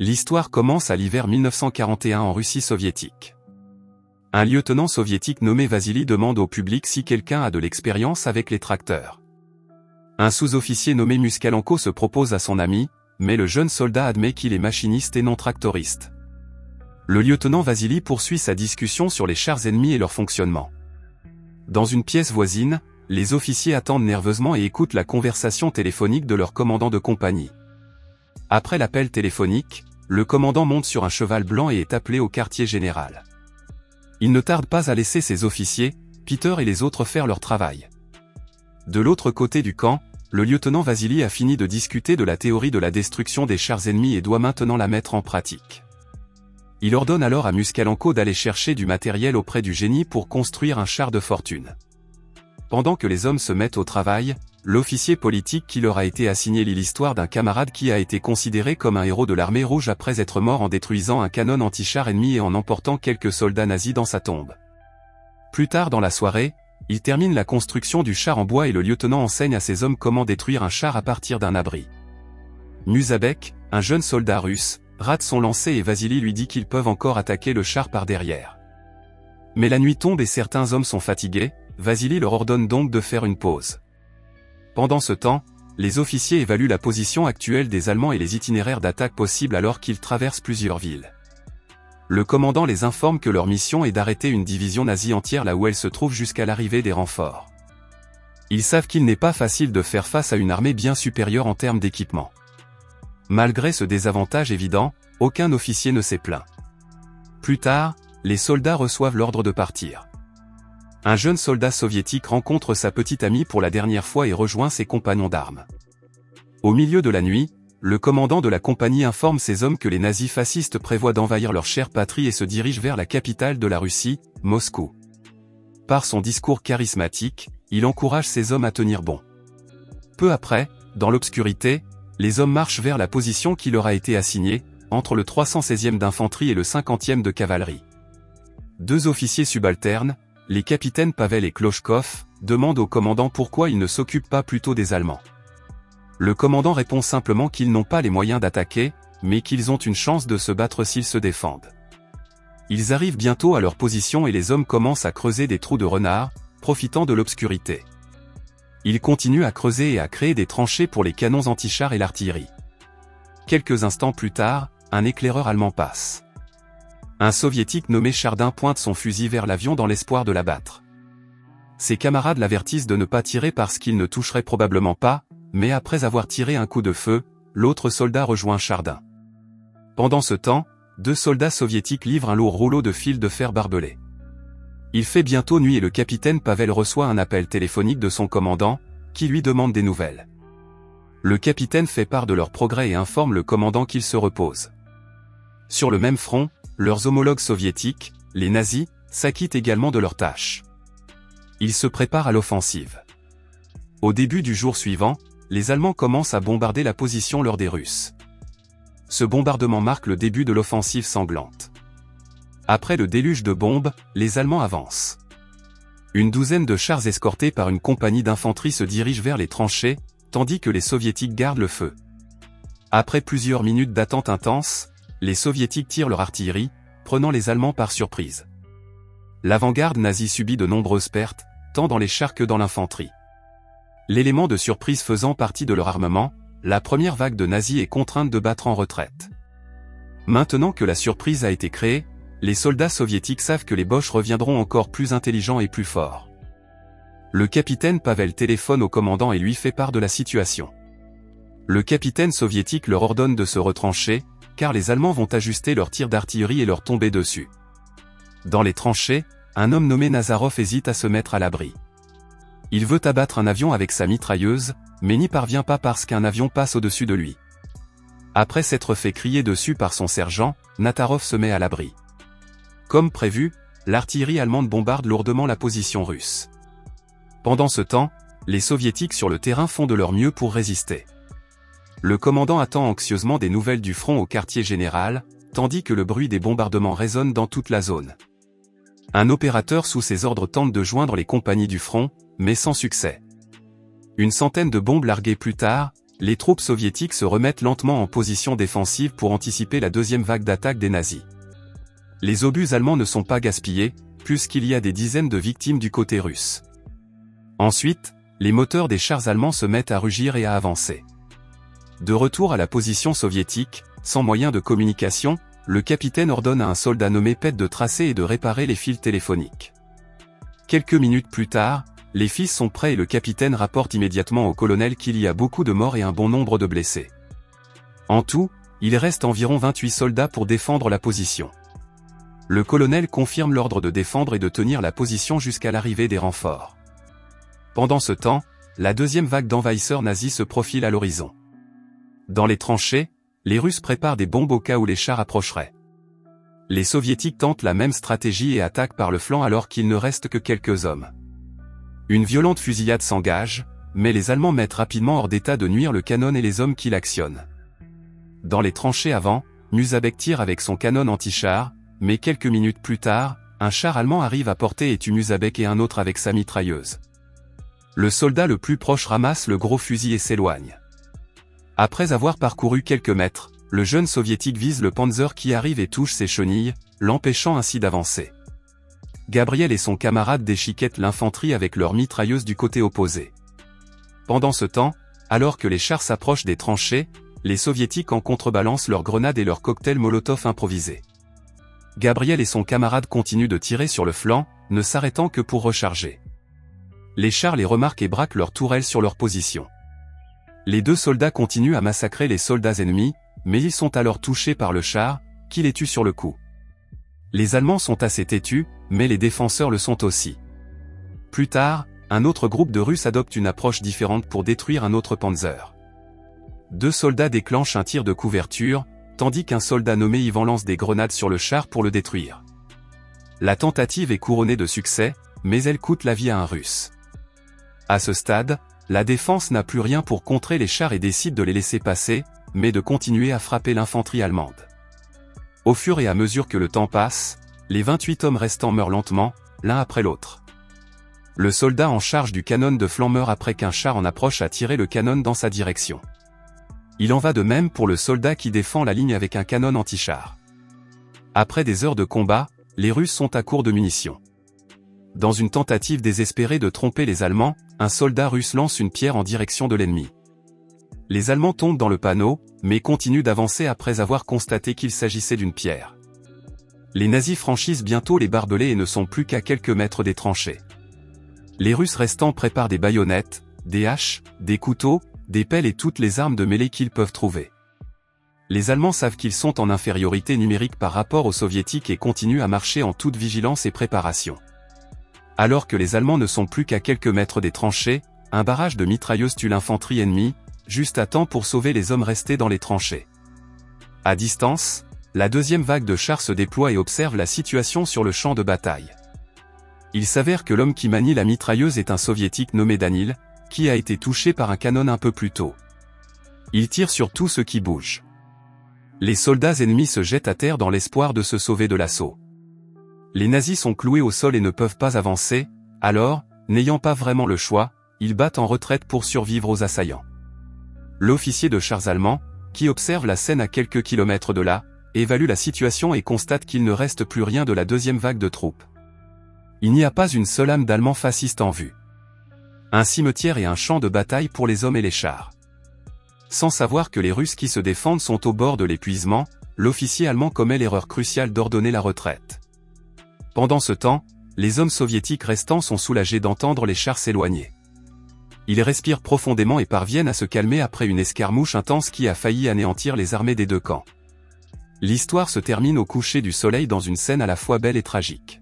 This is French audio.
L'histoire commence à l'hiver 1941 en Russie soviétique. Un lieutenant soviétique nommé Vassili demande au public si quelqu'un a de l'expérience avec les tracteurs. Un sous-officier nommé Moskalenko se propose à son ami, mais le jeune soldat admet qu'il est machiniste et non tractoriste. Le lieutenant Vassili poursuit sa discussion sur les chars ennemis et leur fonctionnement. Dans une pièce voisine, les officiers attendent nerveusement et écoutent la conversation téléphonique de leur commandant de compagnie. Après l'appel téléphonique, le commandant monte sur un cheval blanc et est appelé au quartier général. Il ne tarde pas à laisser ses officiers, Peter et les autres faire leur travail. De l'autre côté du camp, le lieutenant Vassili a fini de discuter de la théorie de la destruction des chars ennemis et doit maintenant la mettre en pratique. Il ordonne alors à Moskalenko d'aller chercher du matériel auprès du génie pour construire un char de fortune. Pendant que les hommes se mettent au travail, l'officier politique qui leur a été assigné lit l'histoire d'un camarade qui a été considéré comme un héros de l'armée rouge après être mort en détruisant un canon anti-char ennemi et en emportant quelques soldats nazis dans sa tombe. Plus tard dans la soirée, il termine la construction du char en bois et le lieutenant enseigne à ses hommes comment détruire un char à partir d'un abri. Musabek, un jeune soldat russe, rate son lancer et Vassili lui dit qu'ils peuvent encore attaquer le char par derrière. Mais la nuit tombe et certains hommes sont fatigués, Vassili leur ordonne donc de faire une pause. Pendant ce temps, les officiers évaluent la position actuelle des Allemands et les itinéraires d'attaque possibles alors qu'ils traversent plusieurs villes. Le commandant les informe que leur mission est d'arrêter une division nazie entière là où elle se trouve jusqu'à l'arrivée des renforts. Ils savent qu'il n'est pas facile de faire face à une armée bien supérieure en termes d'équipement. Malgré ce désavantage évident, aucun officier ne s'est plaint. Plus tard, les soldats reçoivent l'ordre de partir. Un jeune soldat soviétique rencontre sa petite amie pour la dernière fois et rejoint ses compagnons d'armes. Au milieu de la nuit, le commandant de la compagnie informe ses hommes que les nazis fascistes prévoient d'envahir leur chère patrie et se dirigent vers la capitale de la Russie, Moscou. Par son discours charismatique, il encourage ses hommes à tenir bon. Peu après, dans l'obscurité, les hommes marchent vers la position qui leur a été assignée, entre le 316e d'infanterie et le 50e de cavalerie. Deux officiers subalternes, les capitaines Pavel et Klochkov, demandent au commandant pourquoi il ne s'occupe pas plutôt des Allemands. Le commandant répond simplement qu'ils n'ont pas les moyens d'attaquer, mais qu'ils ont une chance de se battre s'ils se défendent. Ils arrivent bientôt à leur position et les hommes commencent à creuser des trous de renard, profitant de l'obscurité. Ils continuent à creuser et à créer des tranchées pour les canons anti-chars et l'artillerie. Quelques instants plus tard, un éclaireur allemand passe. Un soviétique nommé Chardin pointe son fusil vers l'avion dans l'espoir de l'abattre. Ses camarades l'avertissent de ne pas tirer parce qu'il ne toucherait probablement pas, mais après avoir tiré un coup de feu, l'autre soldat rejoint Chardin. Pendant ce temps, deux soldats soviétiques livrent un lourd rouleau de fil de fer barbelé. Il fait bientôt nuit et le capitaine Pavel reçoit un appel téléphonique de son commandant, qui lui demande des nouvelles. Le capitaine fait part de leur progrès et informe le commandant qu'ils se reposent. Sur le même front, leurs homologues soviétiques, les nazis, s'acquittent également de leurs tâches. Ils se préparent à l'offensive. Au début du jour suivant, les Allemands commencent à bombarder la position lors des Russes. Ce bombardement marque le début de l'offensive sanglante. Après le déluge de bombes, les Allemands avancent. Une douzaine de chars escortés par une compagnie d'infanterie se dirigent vers les tranchées, tandis que les Soviétiques gardent le feu. Après plusieurs minutes d'attente intense, les Soviétiques tirent leur artillerie, prenant les Allemands par surprise. L'avant-garde nazie subit de nombreuses pertes, tant dans les chars que dans l'infanterie. L'élément de surprise faisant partie de leur armement, la première vague de nazis est contrainte de battre en retraite. Maintenant que la surprise a été créée, les soldats soviétiques savent que les Boches reviendront encore plus intelligents et plus forts. Le capitaine Pavel téléphone au commandant et lui fait part de la situation. Le capitaine soviétique leur ordonne de se retrancher, car les Allemands vont ajuster leurs tirs d'artillerie et leur tomber dessus. Dans les tranchées, un homme nommé Nazarov hésite à se mettre à l'abri. Il veut abattre un avion avec sa mitrailleuse, mais n'y parvient pas parce qu'un avion passe au-dessus de lui. Après s'être fait crier dessus par son sergent, Nazarov se met à l'abri. Comme prévu, l'artillerie allemande bombarde lourdement la position russe. Pendant ce temps, les soviétiques sur le terrain font de leur mieux pour résister. Le commandant attend anxieusement des nouvelles du front au quartier général, tandis que le bruit des bombardements résonne dans toute la zone. Un opérateur sous ses ordres tente de joindre les compagnies du front, mais sans succès. Une centaine de bombes larguées plus tard, les troupes soviétiques se remettent lentement en position défensive pour anticiper la deuxième vague d'attaque des nazis. Les obus allemands ne sont pas gaspillés, puisqu'il y a des dizaines de victimes du côté russe. Ensuite, les moteurs des chars allemands se mettent à rugir et à avancer. De retour à la position soviétique, sans moyen de communication, le capitaine ordonne à un soldat nommé Pet de tracer et de réparer les fils téléphoniques. Quelques minutes plus tard, les fils sont prêts et le capitaine rapporte immédiatement au colonel qu'il y a beaucoup de morts et un bon nombre de blessés. En tout, il reste environ 28 soldats pour défendre la position. Le colonel confirme l'ordre de défendre et de tenir la position jusqu'à l'arrivée des renforts. Pendant ce temps, la deuxième vague d'envahisseurs nazis se profile à l'horizon. Dans les tranchées, les Russes préparent des bombes au cas où les chars approcheraient. Les Soviétiques tentent la même stratégie et attaquent par le flanc alors qu'il ne reste que quelques hommes. Une violente fusillade s'engage, mais les Allemands mettent rapidement hors d'état de nuire le canon et les hommes qui l'actionnent. Dans les tranchées avant, Musabek tire avec son canon anti-char, mais quelques minutes plus tard, un char allemand arrive à portée et tue Musabek et un autre avec sa mitrailleuse. Le soldat le plus proche ramasse le gros fusil et s'éloigne. Après avoir parcouru quelques mètres, le jeune soviétique vise le Panzer qui arrive et touche ses chenilles, l'empêchant ainsi d'avancer. Gabriel et son camarade déchiquettent l'infanterie avec leurs mitrailleuses du côté opposé. Pendant ce temps, alors que les chars s'approchent des tranchées, les soviétiques en contrebalancent leurs grenades et leurs cocktails Molotov improvisés. Gabriel et son camarade continuent de tirer sur le flanc, ne s'arrêtant que pour recharger. Les chars les remarquent et braquent leurs tourelles sur leur position. Les deux soldats continuent à massacrer les soldats ennemis, mais ils sont alors touchés par le char, qui les tue sur le coup. Les Allemands sont assez têtus, mais les défenseurs le sont aussi. Plus tard, un autre groupe de Russes adopte une approche différente pour détruire un autre Panzer. Deux soldats déclenchent un tir de couverture, tandis qu'un soldat nommé Ivan lance des grenades sur le char pour le détruire. La tentative est couronnée de succès, mais elle coûte la vie à un Russe. À ce stade, la défense n'a plus rien pour contrer les chars et décide de les laisser passer, mais de continuer à frapper l'infanterie allemande. Au fur et à mesure que le temps passe, les 28 hommes restants meurent lentement, l'un après l'autre. Le soldat en charge du canon de flanc meurt après qu'un char en approche a tiré le canon dans sa direction. Il en va de même pour le soldat qui défend la ligne avec un canon anti-char. Après des heures de combat, les Russes sont à court de munitions. Dans une tentative désespérée de tromper les Allemands, un soldat russe lance une pierre en direction de l'ennemi. Les Allemands tombent dans le panneau, mais continuent d'avancer après avoir constaté qu'il s'agissait d'une pierre. Les nazis franchissent bientôt les barbelés et ne sont plus qu'à quelques mètres des tranchées. Les Russes restants préparent des baïonnettes, des haches, des couteaux, des pelles et toutes les armes de mêlée qu'ils peuvent trouver. Les Allemands savent qu'ils sont en infériorité numérique par rapport aux Soviétiques et continuent à marcher en toute vigilance et préparation. Alors que les Allemands ne sont plus qu'à quelques mètres des tranchées, un barrage de mitrailleuses tue l'infanterie ennemie, juste à temps pour sauver les hommes restés dans les tranchées. À distance, la deuxième vague de chars se déploie et observe la situation sur le champ de bataille. Il s'avère que l'homme qui manie la mitrailleuse est un soviétique nommé Danil, qui a été touché par un canon un peu plus tôt. Il tire sur tout ce qui bouge. Les soldats ennemis se jettent à terre dans l'espoir de se sauver de l'assaut. Les nazis sont cloués au sol et ne peuvent pas avancer, alors, n'ayant pas vraiment le choix, ils battent en retraite pour survivre aux assaillants. L'officier de chars allemand, qui observe la scène à quelques kilomètres de là, évalue la situation et constate qu'il ne reste plus rien de la deuxième vague de troupes. Il n'y a pas une seule âme d'Allemand fasciste en vue. Un cimetière et un champ de bataille pour les hommes et les chars. Sans savoir que les Russes qui se défendent sont au bord de l'épuisement, l'officier allemand commet l'erreur cruciale d'ordonner la retraite. Pendant ce temps, les hommes soviétiques restants sont soulagés d'entendre les chars s'éloigner. Ils respirent profondément et parviennent à se calmer après une escarmouche intense qui a failli anéantir les armées des deux camps. L'histoire se termine au coucher du soleil dans une scène à la fois belle et tragique.